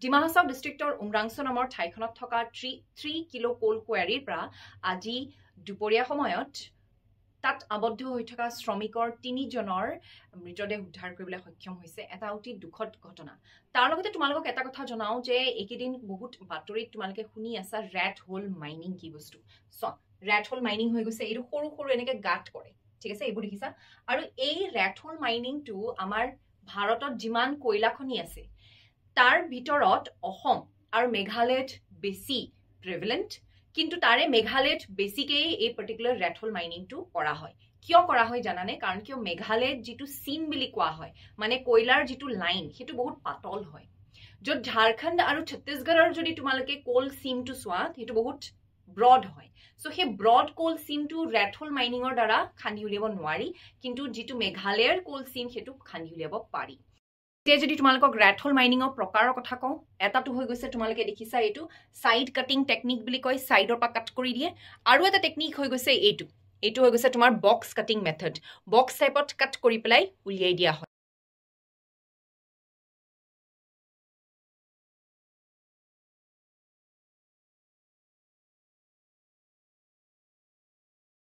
ডিমা হাছাও ডিষ্ট্ৰিক্টৰ উমৰাংছু নামৰ ঠাইখনত থকা 3 কিলো কোল কোৱাৰীৰ পৰা আজি দুপৰীয়া সময়ত তাত আবদ্ধ হৈ থকা শ্ৰমিকৰ 3 জনৰ মৃতদেহ উদ্ধাৰ কৰিবলৈ সক্ষম হৈছে এটা অতি দুখদ ঘটনা তাৰ লগতে তোমালোকক এটা কথা জনাও যে একেদিন বহুত বাতৰিত তোমালোকে শুনি আছা ৰেট হোল মাইনিং কি বস্তু ৰেট হোল মাইনিং হৈ গৈছে এইটো সৰু সৰু এনেকে গাঁত কৰে ঠিক আছে এইবোৰ দেখিছা আৰু এই ৰেট হোল মাইনিংটো আমাৰ ভাৰতত যিমান কয়লা খনি আছে তাৰ ভিতৰত অসম আৰু মেঘালয়ত বেছি প্ৰিভেলেন্ট কিন্তু তাৰে মেঘালয়ত বেছিকে এই পাৰ্টিকুলাৰ ৰেট হোল মাইনিংটো কৰা হয় কিয় কৰা হয় জানানে কাৰণ কিয় মেঘালয়ত যিটো সিম বুলি কোৱা হয় মানে কয়লাৰ যিটো লাইন হেতু বহুত পাতল হয় যত ঝাৰখণ্ড আৰু ছত্তীশগড়ৰ যদি তোমালোকে কোল সিমটো চোৱা হেতু বহুত ব্ৰড হয় সো হে ব্ৰড কোল সিমটো ৰেট হোল মাইনিংৰ দ্বাৰা খান্দি উলিয়াব নোৱাৰি কিন্তু যিটো মেঘালয়ৰ কোল সিম হেতু খান্দি উলিয়াব পাৰি এতিয়া যদি তোমালোকক ৰেট হোল মাইনিংৰ প্ৰকাৰৰ কথা কওঁ এটাটো হৈ গৈছে তোমালোকে দেখিছা এইটো সাইড কাটিং টেকনিক বুলি কয় সাইডৰ পৰা কাট কৰি দিয়ে আৰু এটা টেকনিক হৈ গৈছে এইটো হৈ গৈছে তোমাৰ বক্স কাটিং মেথড বক্স টাইপত কাট কৰি পেলাই উলিয়াই দিয়া হয়